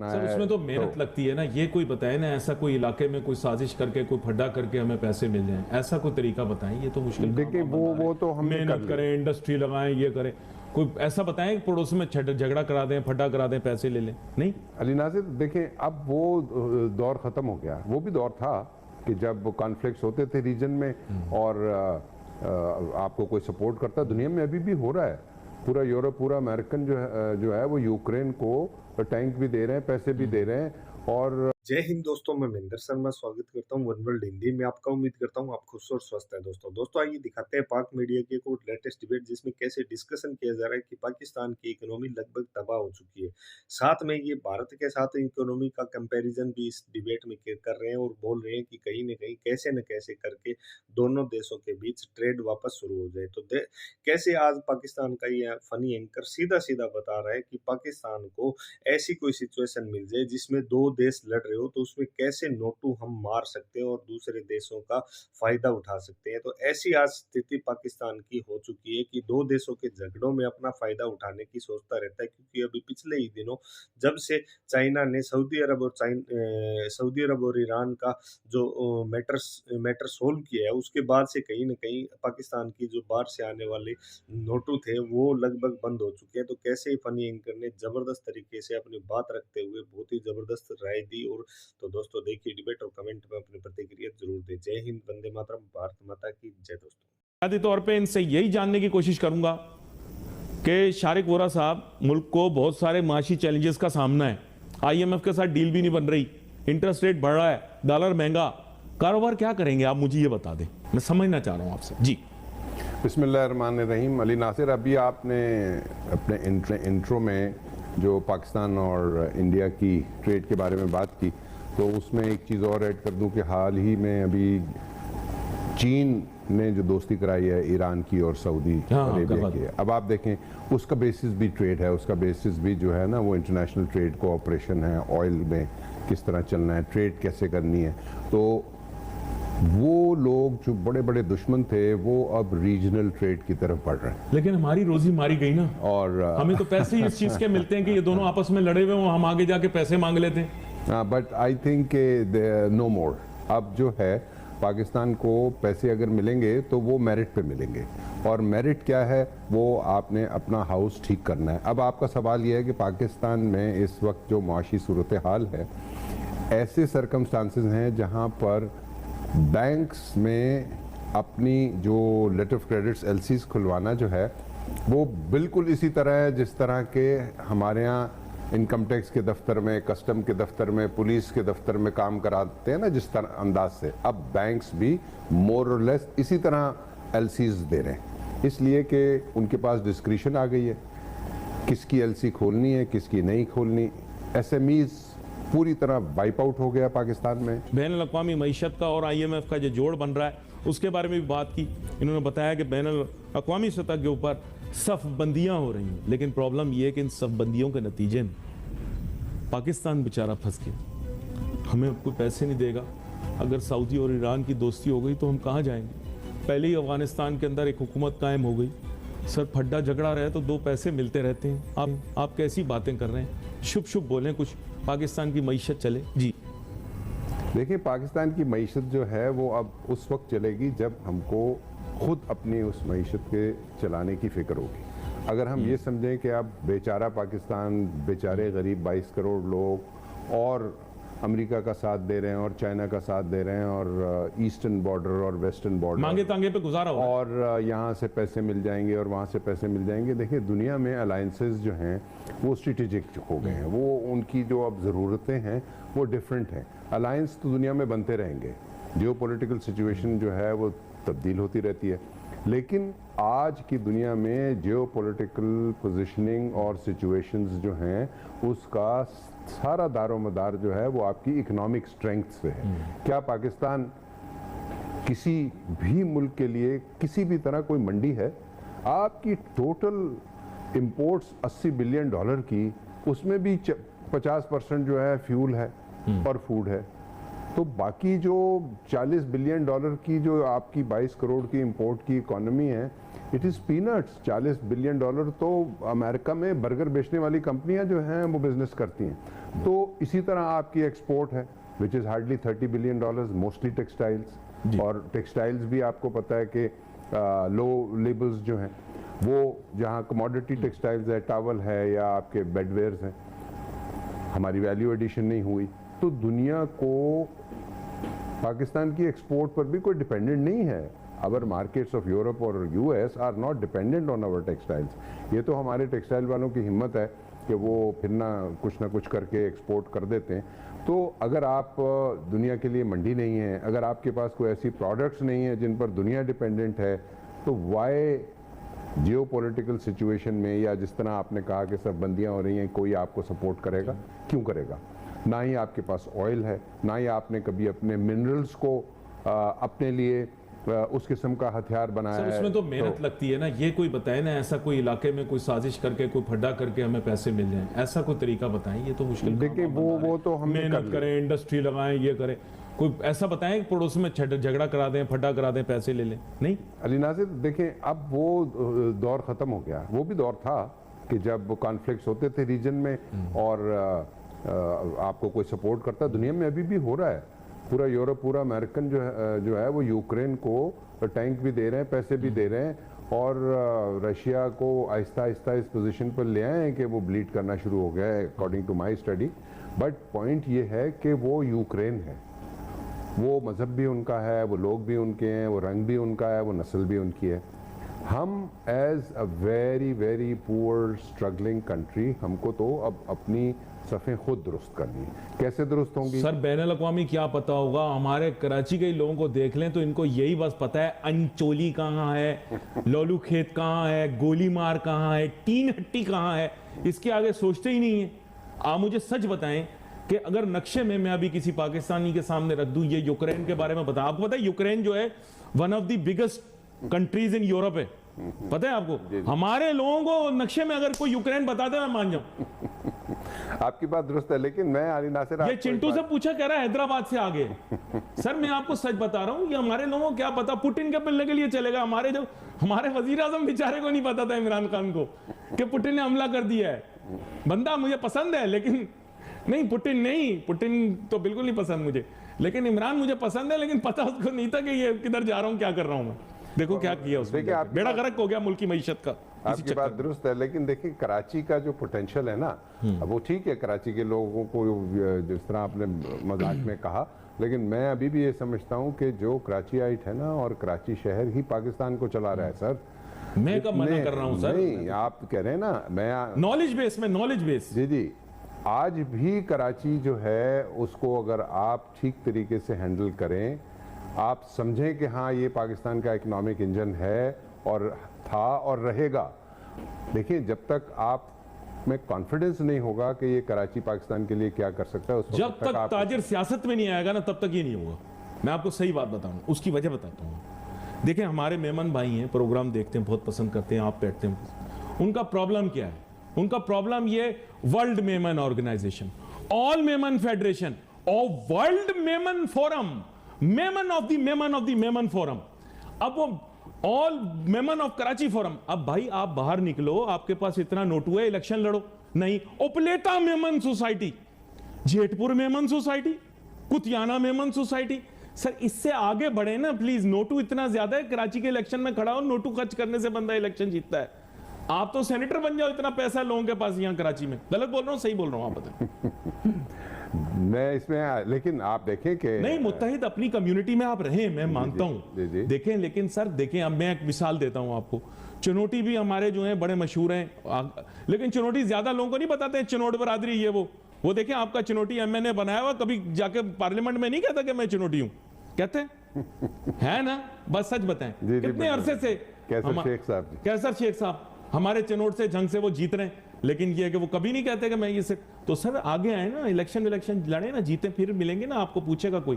Sir उसमें तो मेहनत लगती है ना, ये कोई बताए ना ऐसा कोई इलाके में कोई साजिश करके कोई फड्डा करके हमें पैसे मिल जाएं, ऐसा कोई तरीका बताएं। ये तो मुश्किल देखिए वो तो हमने कर मेहनत लिया। करें, इंडस्ट्री लगाएं, ये करें, कोई ऐसा बताएं पड़ोस में झगड़ा करा दें, फड्डा करा दें, पैसे ले लें। नहीं अली नासिर, देखें अब वो दौर ख़त्म हो गया। वो भी दौर था कि जब कॉन्फ्लिक्ट्स होते थे रीजन में और आपको कोई सपोर्ट करता। दुनिया में अभी भी हो रहा है। पूरा यूरोप, पूरा अमेरिकन जो है वो यूक्रेन को टैंक भी दे रहे हैं, पैसे भी दे रहे हैं। और जय हिंद दोस्तों, मैं महेंद्र शर्मा स्वागत करता हूं वन वर्ल्ड हिंदी में आपका। उम्मीद करता हूं आप खुश और स्वस्थ हैं। दोस्तों आइए दिखाते हैं पाक मीडिया की एक और लेटेस्ट डिबेट, जिसमें कैसे डिस्कशन किया जा रहा है कि पाकिस्तान की इकोनॉमी लगभग तबाह हो चुकी है। साथ में ये भारत के साथ इकोनॉमी का कंपैरिजन भी इस डिबेट में कर रहे हैं और बोल रहे हैं कि कहीं न कहीं कैसे न कैसे करके दोनों देशों के बीच ट्रेड वापस शुरू हो जाए। तो कैसे आज पाकिस्तान का ये फनी एंकर सीधा सीधा बता रहा है कि पाकिस्तान को ऐसी कोई सिचुएशन मिल जाए जिसमें दो देश लड़ रहे हो, तो उसमें कैसे नोटू हम मार सकते हैं और दूसरे देशों का फायदा उठा सकते हैं। तो ऐसी आज स्थिति पाकिस्तान की हो चुकी है कि दो देशों के झगड़ों में अपना फायदा उठाने की सोचता रहता है। क्योंकि अभी पिछले ही दिनों जब से चाइना ने सऊदी अरब और ईरान का जो मैटर सोल्व किया है, उसके बाद से कहीं ना कहीं पाकिस्तान की जो बाहर से आने वाले नोटू थे वो लगभग बंद हो चुके हैं। तो कैसे फनी एंकर ने जबरदस्त तरीके से अपनी बात रखते हुए बहुत ही जबरदस्त राय दी। और तो दोस्तों देखिए डिबेट और कमेंट में अपनी प्रतिक्रिया जरूर दें। जय हिंद, वंदे मातरम, भारत माता की जय। दोस्तों बुनियादी तौर पे इनसे यही जानने की कोशिश करूंगा कि शारिक वोरा साहब, मुल्क को बहुत सारे माशी चैलेंजेस का सामना है। IMF के साथ डील भी नहीं बन रही, इंटरेस्ट रेट बढ़ रहा है, डॉलर महंगा, कारोबार क्या करेंगे आप मुझे ये बता दें, मैं समझना चाह रहा हूं आपसे जी। बिस्मिल्लाहिर्रहमानिर्रहीम। अली नासिर, अभी आपने अपने इंट्रो में जो पाकिस्तान और इंडिया की ट्रेड के बारे में बात की, तो उसमें एक चीज़ और ऐड कर दूं कि हाल ही में अभी चीन ने जो दोस्ती कराई है ईरान की और सऊदी अरेबिया की, अब आप देखें उसका बेसिस भी ट्रेड है, उसका बेसिस भी जो है ना वो इंटरनेशनल ट्रेड कोऑपरेशन है। ऑयल में किस तरह चलना है, ट्रेड कैसे करनी है। तो वो लोग जो बड़े बड़े दुश्मन थे वो अब रीजनल ट्रेड की तरफ बढ़ रहे हैं। लेकिन हमारी रोजी मारी गई ना, और हमें तो पैसे ही इस चीज के मिलते हैं कि ये दोनों आपस में लड़े हुए, हम आगे जाके पैसे मांग लेते हैं। बट आई थिंक नो मोर। अब जो है पाकिस्तान को पैसे अगर मिलेंगे तो वो मेरिट पे मिलेंगे, और मेरिट क्या है, वो आपने अपना हाउस ठीक करना है। अब आपका सवाल ये है कि पाकिस्तान में इस वक्त जो माशी सूरत हाल है, ऐसे सरकमस्टांसेस हैं जहाँ पर बैंक्स में अपनी जो लेटर ऑफ क्रेडिट्स LCs खुलवाना जो है वो बिल्कुल इसी तरह है जिस तरह के हमारे यहाँ इनकम टैक्स के दफ्तर में, कस्टम के दफ्तर में, पुलिस के दफ्तर में काम कराते हैं ना, जिस तरह अंदाज से अब बैंक्स भी मोर और लेस इसी तरह LCs दे रहे हैं। इसलिए कि उनके पास डिस्क्रिशन आ गई है किसकी LC खोलनी है, किसकी नहीं खोलनी। SMEs पूरी तरह वाइप आउट हो गया पाकिस्तान में। बैनुल-अक़वामी मईशत का और IMF का जो जोड़ बन रहा है उसके बारे में भी बात की। इन्होंने बताया कि बैनुल-अक़वामी सतह के ऊपर सफ़बंदियाँ हो रही हैं, लेकिन प्रॉब्लम ये है कि इन सफ़बंदियों के नतीजे में पाकिस्तान बेचारा फंस गया। हमें कोई पैसे नहीं देगा। अगर सऊदी और ईरान की दोस्ती हो गई तो हम कहाँ जाएंगे? पहले ही अफगानिस्तान के अंदर एक हुकूमत कायम हो गई, सर फड्डा झगड़ा रहे तो दो पैसे मिलते रहते हैं। आप कैसी बातें कर रहे हैं? शुभ शुभ बोलें, कुछ पाकिस्तान की मईशत चले जी। देखिए, पाकिस्तान की मईशत जो है वो अब उस वक्त चलेगी जब हमको खुद अपनी उस मईशत के चलाने की फ़िक्र होगी। अगर हम ये समझें कि अब बेचारा पाकिस्तान, बेचारे गरीब 22 करोड़ लोग और अमेरिका का साथ दे रहे हैं और चाइना का साथ दे रहे हैं और ईस्टर्न बॉर्डर और वेस्टर्न बॉर्डर मांगे तांगे पे गुजारा हो, और यहाँ से पैसे मिल जाएंगे और वहाँ से पैसे मिल जाएंगे। देखिए, दुनिया में अलायंसेस जो हैं वो स्ट्रेटेजिक हो गए हैं, वो उनकी जो अब ज़रूरतें हैं वो डिफरेंट हैं। अलायंस तो दुनिया में बनते रहेंगे, जियोपॉलिटिकल सिचुएशन जो है वो तब्दील होती रहती है, लेकिन आज की दुनिया में जियोपॉलिटिकल पोजीशनिंग और सिचुएशंस जो हैं उसका सारा दारोमदार जो है वो आपकी इकोनॉमिक स्ट्रेंथ से है। क्या पाकिस्तान किसी भी मुल्क के लिए किसी भी तरह कोई मंडी है? आपकी टोटल इंपोर्ट्स $80 बिलियन की, उसमें भी 50% जो है फ्यूल है और फूड है। तो बाकी जो 40 बिलियन डॉलर की जो आपकी 22 करोड़ की इंपोर्ट की इकोनॉमी है, it is peanuts. 40 billion dollar तो अमेरिका में बर्गर बेचने वाली कंपनियां जो हैं वो बिजनेस करती हैं। तो इसी तरह आपकी एक्सपोर्ट है which is hardly 30 billion dollars, mostly textiles. और टेक्सटाइल्स भी आपको पता है कि लो लेबल्स जो हैं वो, जहाँ कमोडिटी टेक्सटाइल्स है, टावल है या आपके बेडवेयर्स हैं, हमारी वैल्यू एडिशन नहीं हुई। तो दुनिया को पाकिस्तान की एक्सपोर्ट पर भी कोई डिपेंडेंट नहीं है। अवर मार्केट्स ऑफ यूरोप और US are not dependent on our textiles. ये तो हमारे टेक्सटाइल वालों की हिम्मत है कि वो फिर ना कुछ करके एक्सपोर्ट कर देते हैं। तो अगर आप दुनिया के लिए मंडी नहीं है, अगर आपके पास कोई ऐसी प्रोडक्ट्स नहीं है जिन पर दुनिया डिपेंडेंट है, तो वाई जियोपॉलिटिकल सिचुएशन में, या जिस तरह आपने कहा कि सब बंदियां हो रही हैं, कोई आपको सपोर्ट करेगा? क्यों करेगा? ना ही आपके पास ऑयल है, ना ही आपने कभी अपने मिनरल्स को अपने लिए उस किस्म का हथियार बनाया है। उसमें तो मेहनत लगती है ना। ये कोई बताए ना, ऐसा कोई इलाके में कोई साजिश करके, कोई फड्डा करके हमें पैसे मिल जाएं, ऐसा कोई तरीका बताएं। ये तो मुश्किल। देखिए वो तो हम मेहनत करें, इंडस्ट्री लगाएं, ये करें, कोई ऐसा बताएं कि पड़ोस में झगड़ा करा दें, फड्डा करा दें, पैसे ले लें। नहीं अली नासिर, देखें अब वो दौर ख़त्म हो गया। वो भी दौर था कि जब कॉन्फ्लिक्ट्स होते थे रीजन में और आपको कोई सपोर्ट करता। दुनिया में अभी भी हो रहा है। पूरा यूरोप, पूरा अमेरिकन जो है वो यूक्रेन को टैंक भी दे रहे हैं, पैसे भी दे रहे हैं, और रशिया को आहिस्ता आहिस्ता इस पोजीशन पर ले आए हैं कि वो ब्लीड करना शुरू हो गया है, according to my study. But point ये है कि वो यूक्रेन है, वो मज़हब भी उनका है, वो लोग भी उनके हैं, वो रंग भी उनका है, वो नस्ल भी उनकी है। हम as a very very poor struggling country, हमको तो अब अपनी सफ़ें खुद दुरुस्त करनी है। कैसे दुरुस्त होंगी सर? बैनुल अक़वामी क्या पता होगा? हमारे कराची के लोगों को देख लें तो इनको यही बस पता है अंचोली कहाँ है, लोलू खेत कहाँ है, गोली मार कहाँ है, टीन हट्टी कहाँ है। इसके आगे सोचते ही नहीं है। आप मुझे सच बताएं कि अगर नक्शे में मैं अभी किसी पाकिस्तानी के सामने रख दूं, ये यूक्रेन के बारे में बता, आपको पता है यूक्रेन जो है one of the biggest countries in Europe है, पता है आपको? हमारे लोगों को नक्शे में अगर कोई यूक्रेन बता दे, मैं मान जाऊं। आपकी बात दुरुस्त है, लेकिन मैं अली नासिर, ये चिंटू से पूछा, कह रहा है हैदराबाद से आगे। सर मैं आपको सच बता रहा हूं, ये हमारे लोगों को क्या पता पुतिन के मिलने के लिए चलेगा। हमारे वजीर आजम बेचारे को नहीं पता था इमरान खान को कि पुतिन ने हमला कर दिया है। बंदा मुझे पसंद है, लेकिन नहीं, पुतिन तो बिल्कुल नहीं पसंद मुझे, लेकिन इमरान मुझे पसंद है। लेकिन पता उसको नहीं था कि ये किधर जा रहा हूं, क्या कर रहा हूं मैं। देखो क्या किया उसने, बेड़ा गर्क हो गया मुल्क की मईशत का। आपकी बात दुरुस्त है, लेकिन देखिए कराची का जो पोटेंशियल है ना, वो ठीक है, कराची के लोगों को जिस तरह आपने मजाक में कहा, लेकिन मैं अभी भी ये समझता हूँ कि जो कराचीआइट है ना, और कराची शहर ही पाकिस्तान को चला रहा है। सर मैं कब मना कर रहा हूँ सर? नहीं, आप कह रहे हैं ना, मैं नॉलेज बेस में, नॉलेज बेस। जी, आज भी कराची जो है उसको अगर आप ठीक तरीके से हैंडल करें, आप समझें कि हाँ ये पाकिस्तान का इकोनॉमिक इंजन है और था और रहेगा। देखिए जब तक आप में कॉन्फिडेंस नहीं होगा कि ये कराची पाकिस्तान के लिए क्या कर सकता है, उस जब तक ताजिर सियासत में नहीं आएगा ना, तब तक ये नहीं होगा। मैं आपको सही बात बताऊं, उसकी वजह बताता हूँ। देखिए हमारे मेहमान भाई हैं, प्रोग्राम देखते हैं, बहुत पसंद करते हैं, आप बैठते हैं, उनका प्रॉब्लम क्या है? उनका प्रॉब्लम ये world Memon organization, all Memon federation और world Memon forum, Memon of the Memon of the Memon forum, अब वो all Memon of Karachi forum. अब भाई आप बाहर निकलो, आपके पास इतना नोटू है, इलेक्शन लड़ो। नहीं, Upleta Memon society, Jetpur Memon society, Kutiyana Memon society. Sir इससे आगे बढ़े ना प्लीज। नोटू इतना ज्यादा है, कराची के इलेक्शन में खड़ा हो, नोटू खर्च करने से बंदा इलेक्शन जीतता है। आप तो सेनेटर बन जाओ, इतना पैसा लोगों के पास यहाँ कराची में। गलत बोल रहा हूँ, सही बोल रहा हूँ, आप बताएं। मैं इसमें, लेकिन आप देखें कि नहीं, मुत्तहिद अपनी कम्युनिटी में आप रहे, मैं मानता हूं, देखें, लेकिन सर देखें, अब मैं एक मिसाल देता हूं आपको। चिनोटी भी हमारे जो हैं बड़े मशहूर हैं, लेकिन चिनोटी ज्यादा लोगों को नहीं बताते हैं चिनोट बरादरी ये वो देखें आपका चिनोटी एमएनए बनाया हुआ, कभी जाके पार्लियामेंट में नहीं कहता कि मैं चिनोटी हूं, कहते हैं है ना? बस सच बताएं, कितने अरसे से कैसर शेख साहब हमारे चिनोट से जंग से वो जीत रहे हैं, लेकिन ये है कि वो कभी नहीं कहते कि मैं ये से। तो सर आगे आए ना, इलेक्शन लड़े ना, जीते, फिर मिलेंगे ना, आपको पूछेगा कोई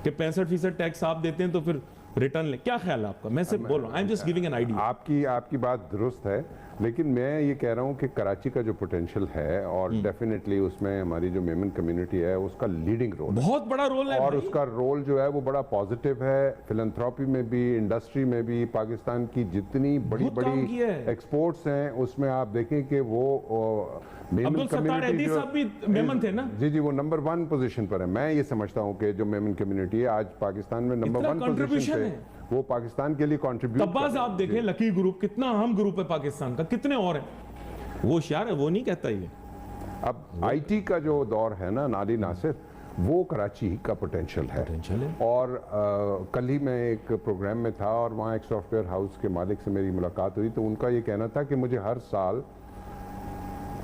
कि 65% टैक्स आप देते हैं, तो फिर रिटर्न ले, क्या ख्याल है आपका? मैं सिर्फ बोल रहा हूँ, I am just giving an idea. आपकी बात दुरुस्त है, लेकिन मैं ये कह रहा हूँ कि कराची का जो पोटेंशियल है और डेफिनेटली उसमें हमारी जो मेमन कम्युनिटी है उसका लीडिंग रोल बहुत बड़ा रोल है और भाई। उसका रोल जो है वो बड़ा पॉजिटिव है। फिलंथ्रॉपी में भी, इंडस्ट्री में भी, पाकिस्तान की जितनी बड़ी बहुत काम किया है। बड़ी एक्सपोर्ट्स हैं उसमें आप देखें कि वो मेमन अब्दुल सत्तार ऐदी साहब भी मेमन थे ना? जी, वो नंबर 1 पोजीशन पर है। मैं ये समझता हूँ कि जो मेमन कम्युनिटी है आज पाकिस्तान में नंबर इतना 1 पोजीशन contribution पे है। वो पाकिस्तान के लिए कंट्रीब्यूट तब्बाज आप देखें, लकी ग्रुप कितना अहम ग्रुप है पाकिस्तान का, कितने और हैं। वो होशियार है, वो नहीं कहता ये। अब आईटी का जो दौर है ना नाली नासिर, वो कराची का पोटेंशियल है। और कल ही मैं एक प्रोग्राम में था और वहाँ एक सॉफ्टवेयर हाउस के मालिक से मेरी मुलाकात हुई, तो उनका ये कहना था कि मुझे हर साल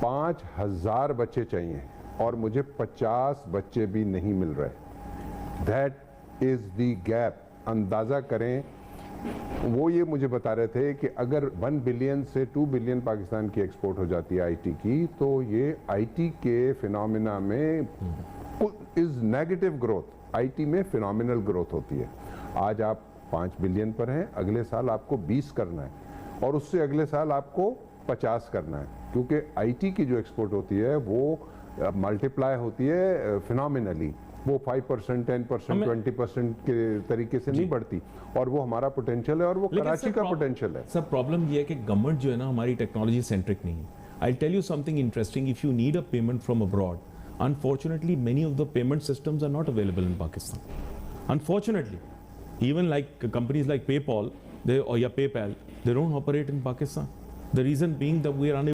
5000 बच्चे चाहिए और मुझे 50 बच्चे भी नहीं मिल रहे। That is the gap. अंदाज़ा करें, वो ये मुझे बता रहे थे कि अगर 1 बिलियन से 2 बिलियन पाकिस्तान की एक्सपोर्ट हो जाती है आईटी की, तो ये आईटी के फिनोमिना में इज नेगेटिव ग्रोथ। आईटी में फिनोमिनल ग्रोथ होती है। आज आप 5 बिलियन पर हैं, अगले साल आपको 20 करना है और उससे अगले साल आपको 50 करना है, क्योंकि आईटी की जो एक्सपोर्ट होती है वो मल्टीप्लाई होती है फिनोमिनली। वो 5%, 10%, 20% के तरीके से नहीं बढ़ती और वो हमारा पोटेंशियल है और वो कराची का पोटेंशियल है। सर प्रॉब्लम ये है कि गवर्नमेंट जो है ना हमारी टेक्नोलॉजी सेंट्रिक नहीं है। I tell you something interesting, if you need a payment from abroad, unfortunately many of the payment systems are not available in Pakistan. Unfortunately, even like companies like PayPal, or PayPal, they don't operate in Pakistan. The reason being that we are unable